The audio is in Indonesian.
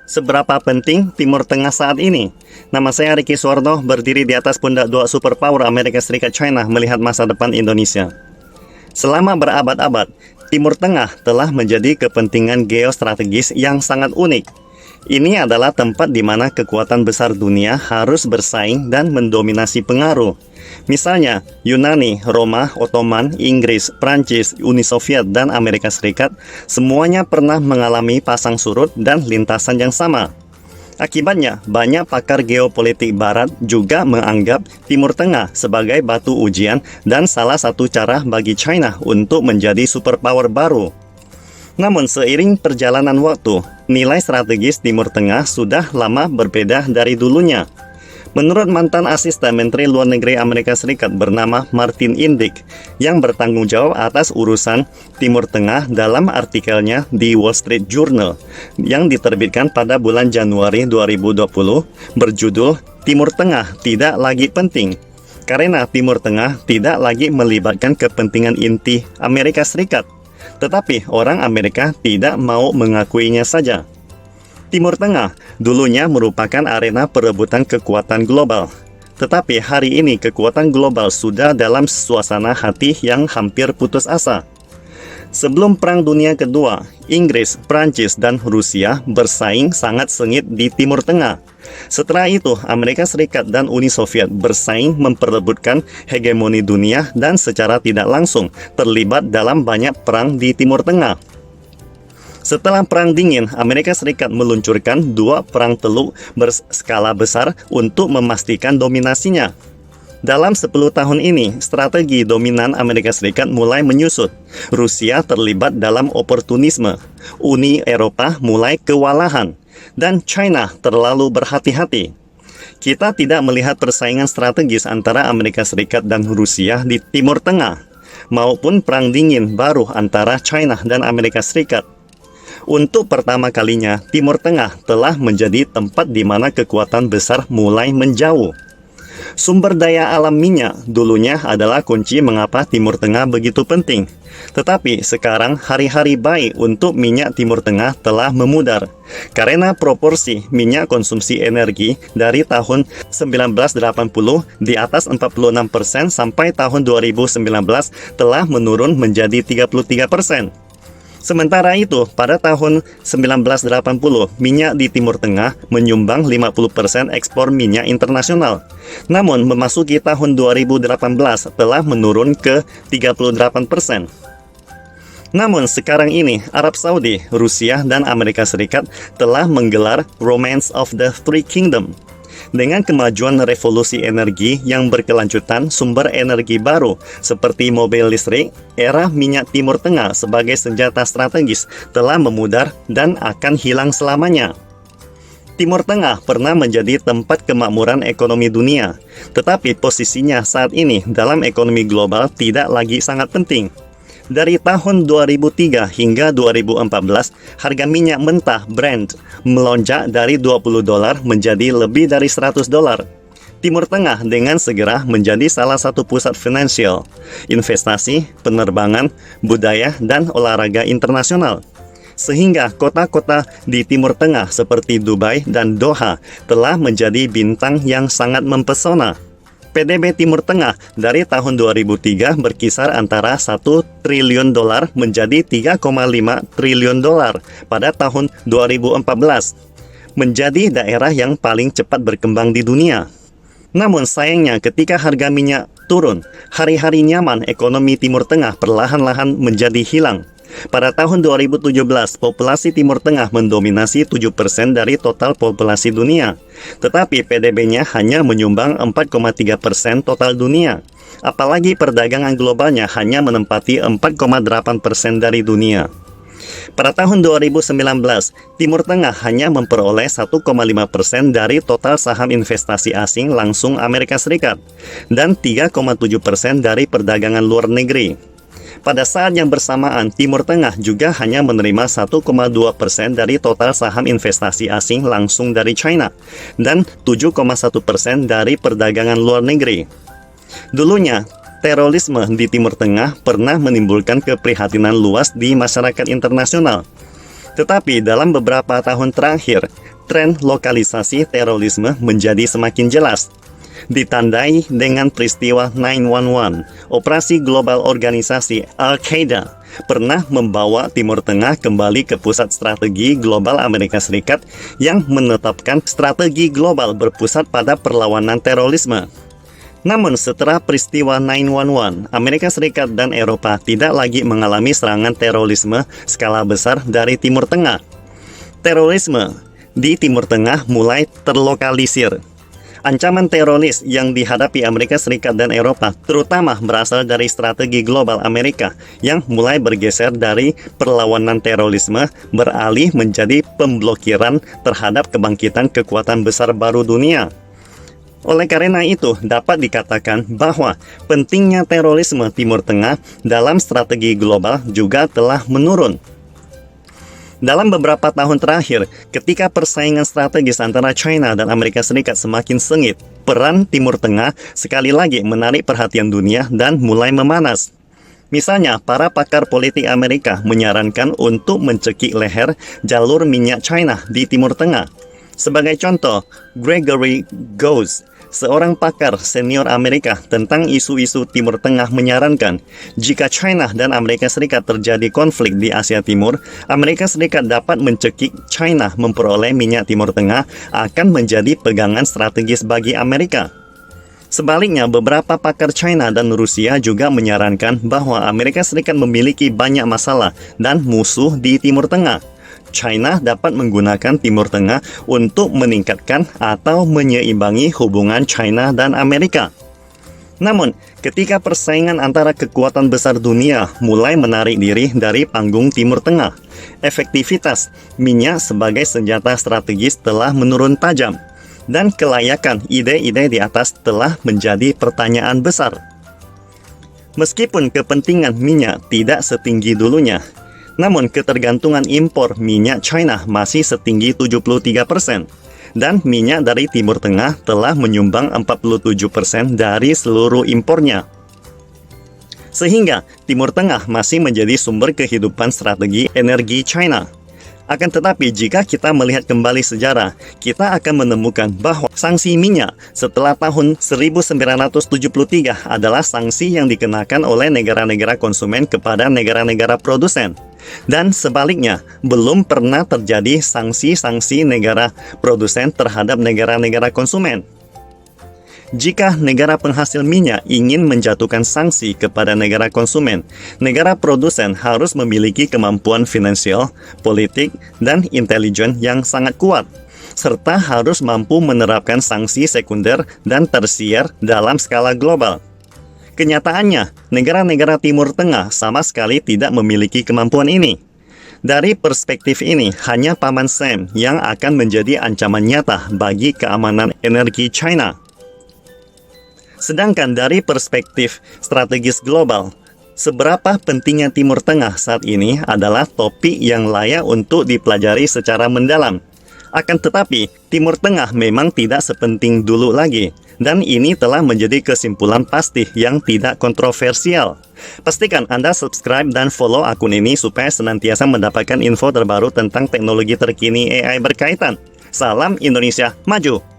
Seberapa penting Timur Tengah saat ini? Nama saya Ricky Suwarno, berdiri di atas pundak dua superpower Amerika Serikat China melihat masa depan Indonesia. Selama berabad-abad, Timur Tengah telah menjadi kepentingan geostrategis yang sangat unik. Ini adalah tempat di mana kekuatan besar dunia harus bersaing dan mendominasi pengaruh. Misalnya, Yunani, Roma, Ottoman, Inggris, Prancis, Uni Soviet, dan Amerika Serikat semuanya pernah mengalami pasang surut dan lintasan yang sama. Akibatnya, banyak pakar geopolitik Barat juga menganggap Timur Tengah sebagai batu ujian dan salah satu cara bagi China untuk menjadi superpower baru. Namun seiring perjalanan waktu, nilai strategis Timur Tengah sudah lama berbeda dari dulunya. Menurut mantan asisten Menteri Luar Negeri Amerika Serikat bernama Martin Indyk, yang bertanggung jawab atas urusan Timur Tengah dalam artikelnya di Wall Street Journal, yang diterbitkan pada bulan Januari 2020, berjudul Timur Tengah tidak lagi penting, karena Timur Tengah tidak lagi melibatkan kepentingan inti Amerika Serikat. Tetapi orang Amerika tidak mau mengakuinya saja. Timur Tengah dulunya merupakan arena perebutan kekuatan global. Tetapi hari ini kekuatan global sudah dalam suasana hati yang hampir putus asa. Sebelum Perang Dunia Kedua, Inggris, Prancis, dan Rusia bersaing sangat sengit di Timur Tengah. Setelah itu, Amerika Serikat dan Uni Soviet bersaing memperebutkan hegemoni dunia dan secara tidak langsung terlibat dalam banyak perang di Timur Tengah. Setelah Perang Dingin, Amerika Serikat meluncurkan dua perang teluk berskala besar untuk memastikan dominasinya. Dalam 10 tahun ini, strategi dominan Amerika Serikat mulai menyusut. Rusia terlibat dalam oportunisme, Uni Eropa mulai kewalahan, dan China terlalu berhati-hati. Kita tidak melihat persaingan strategis antara Amerika Serikat dan Rusia di Timur Tengah, maupun Perang Dingin baru antara China dan Amerika Serikat. Untuk pertama kalinya, Timur Tengah telah menjadi tempat di mana kekuatan besar mulai menjauh. Sumber daya alam minyak dulunya adalah kunci mengapa Timur Tengah begitu penting. Tetapi sekarang hari-hari baik untuk minyak Timur Tengah telah memudar. Karena proporsi minyak konsumsi energi dari tahun 1980 di atas 46% sampai tahun 2019 telah menurun menjadi 33%. Sementara itu, pada tahun 1980, minyak di Timur Tengah menyumbang 50% ekspor minyak internasional. Namun, memasuki tahun 2018 telah menurun ke 38%. Namun, sekarang ini, Arab Saudi, Rusia, dan Amerika Serikat telah menggelar Romance of the Three Kingdoms. Dengan kemajuan revolusi energi yang berkelanjutan, sumber energi baru seperti mobil listrik, era minyak Timur Tengah sebagai senjata strategis telah memudar dan akan hilang selamanya. Timur Tengah pernah menjadi tempat kemakmuran ekonomi dunia, tetapi posisinya saat ini dalam ekonomi global tidak lagi sangat penting. Dari tahun 2003 hingga 2014, harga minyak mentah Brent melonjak dari $20 menjadi lebih dari $100. Timur Tengah dengan segera menjadi salah satu pusat finansial, investasi, penerbangan, budaya, dan olahraga internasional. Sehingga kota-kota di Timur Tengah seperti Dubai dan Doha telah menjadi bintang yang sangat mempesona. PDB Timur Tengah dari tahun 2003 berkisar antara $1 triliun menjadi $3,5 triliun pada tahun 2014, menjadi daerah yang paling cepat berkembang di dunia. Namun sayangnya ketika harga minyak turun, hari-hari nyaman ekonomi Timur Tengah perlahan-lahan menjadi hilang. Pada tahun 2017, populasi Timur Tengah mendominasi 7% dari total populasi dunia. Tetapi PDB-nya hanya menyumbang 4,3% total dunia. Apalagi perdagangan globalnya hanya menempati 4,8% dari dunia. Pada tahun 2019, Timur Tengah hanya memperoleh 1,5% dari total saham investasi asing langsung Amerika Serikat dan 3,7% dari perdagangan luar negeri. Pada saat yang bersamaan, Timur Tengah juga hanya menerima 1,2% dari total saham investasi asing langsung dari China dan 7,1% dari perdagangan luar negeri. Dulunya, terorisme di Timur Tengah pernah menimbulkan keprihatinan luas di masyarakat internasional. Tetapi dalam beberapa tahun terakhir, tren lokalisasi terorisme menjadi semakin jelas. Ditandai dengan peristiwa 9/11, operasi global organisasi Al-Qaeda pernah membawa Timur Tengah kembali ke pusat strategi global Amerika Serikat yang menetapkan strategi global berpusat pada perlawanan terorisme. Namun setelah peristiwa 9/11, Amerika Serikat dan Eropa tidak lagi mengalami serangan terorisme skala besar dari Timur Tengah. Terorisme di Timur Tengah mulai terlokalisir. Ancaman teroris yang dihadapi Amerika Serikat dan Eropa terutama berasal dari strategi global Amerika yang mulai bergeser dari perlawanan terorisme beralih menjadi pemblokiran terhadap kebangkitan kekuatan besar baru dunia. Oleh karena itu, dapat dikatakan bahwa pentingnya terorisme Timur Tengah dalam strategi global juga telah menurun. Dalam beberapa tahun terakhir, ketika persaingan strategis antara China dan Amerika Serikat semakin sengit, peran Timur Tengah sekali lagi menarik perhatian dunia dan mulai memanas. Misalnya, para pakar politik Amerika menyarankan untuk mencekik leher jalur minyak China di Timur Tengah. Sebagai contoh, Gregory Gause, seorang pakar senior Amerika tentang isu-isu Timur Tengah menyarankan, jika China dan Amerika Serikat terjadi konflik di Asia Timur, Amerika Serikat dapat mencekik China memperoleh minyak Timur Tengah akan menjadi pegangan strategis bagi Amerika. Sebaliknya, beberapa pakar China dan Rusia juga menyarankan bahwa Amerika Serikat memiliki banyak masalah dan musuh di Timur Tengah. China dapat menggunakan Timur Tengah untuk meningkatkan atau menyeimbangi hubungan China dan Amerika. Namun, ketika persaingan antara kekuatan besar dunia mulai menarik diri dari panggung Timur Tengah, efektivitas minyak sebagai senjata strategis telah menurun tajam, dan kelayakan ide-ide di atas telah menjadi pertanyaan besar. Meskipun kepentingan minyak tidak setinggi dulunya, namun ketergantungan impor minyak China masih setinggi 73%, dan minyak dari Timur Tengah telah menyumbang 47% dari seluruh impornya. Sehingga Timur Tengah masih menjadi sumber kehidupan strategi energi China. Akan tetapi jika kita melihat kembali sejarah, kita akan menemukan bahwa sanksi minyak setelah tahun 1973 adalah sanksi yang dikenakan oleh negara-negara konsumen kepada negara-negara produsen. Dan sebaliknya, belum pernah terjadi sanksi-sanksi negara produsen terhadap negara-negara konsumen. Jika negara penghasil minyak ingin menjatuhkan sanksi kepada negara konsumen, negara produsen harus memiliki kemampuan finansial, politik, dan intelijen yang sangat kuat, serta harus mampu menerapkan sanksi sekunder dan tersier dalam skala global. Kenyataannya, negara-negara Timur Tengah sama sekali tidak memiliki kemampuan ini. Dari perspektif ini, hanya Paman Sam yang akan menjadi ancaman nyata bagi keamanan energi China. Sedangkan dari perspektif strategis global, seberapa pentingnya Timur Tengah saat ini adalah topik yang layak untuk dipelajari secara mendalam. Akan tetapi, Timur Tengah memang tidak sepenting dulu lagi, dan ini telah menjadi kesimpulan pasti yang tidak kontroversial. Pastikan Anda subscribe dan follow akun ini supaya senantiasa mendapatkan info terbaru tentang teknologi terkini AI berkaitan. Salam Indonesia Maju!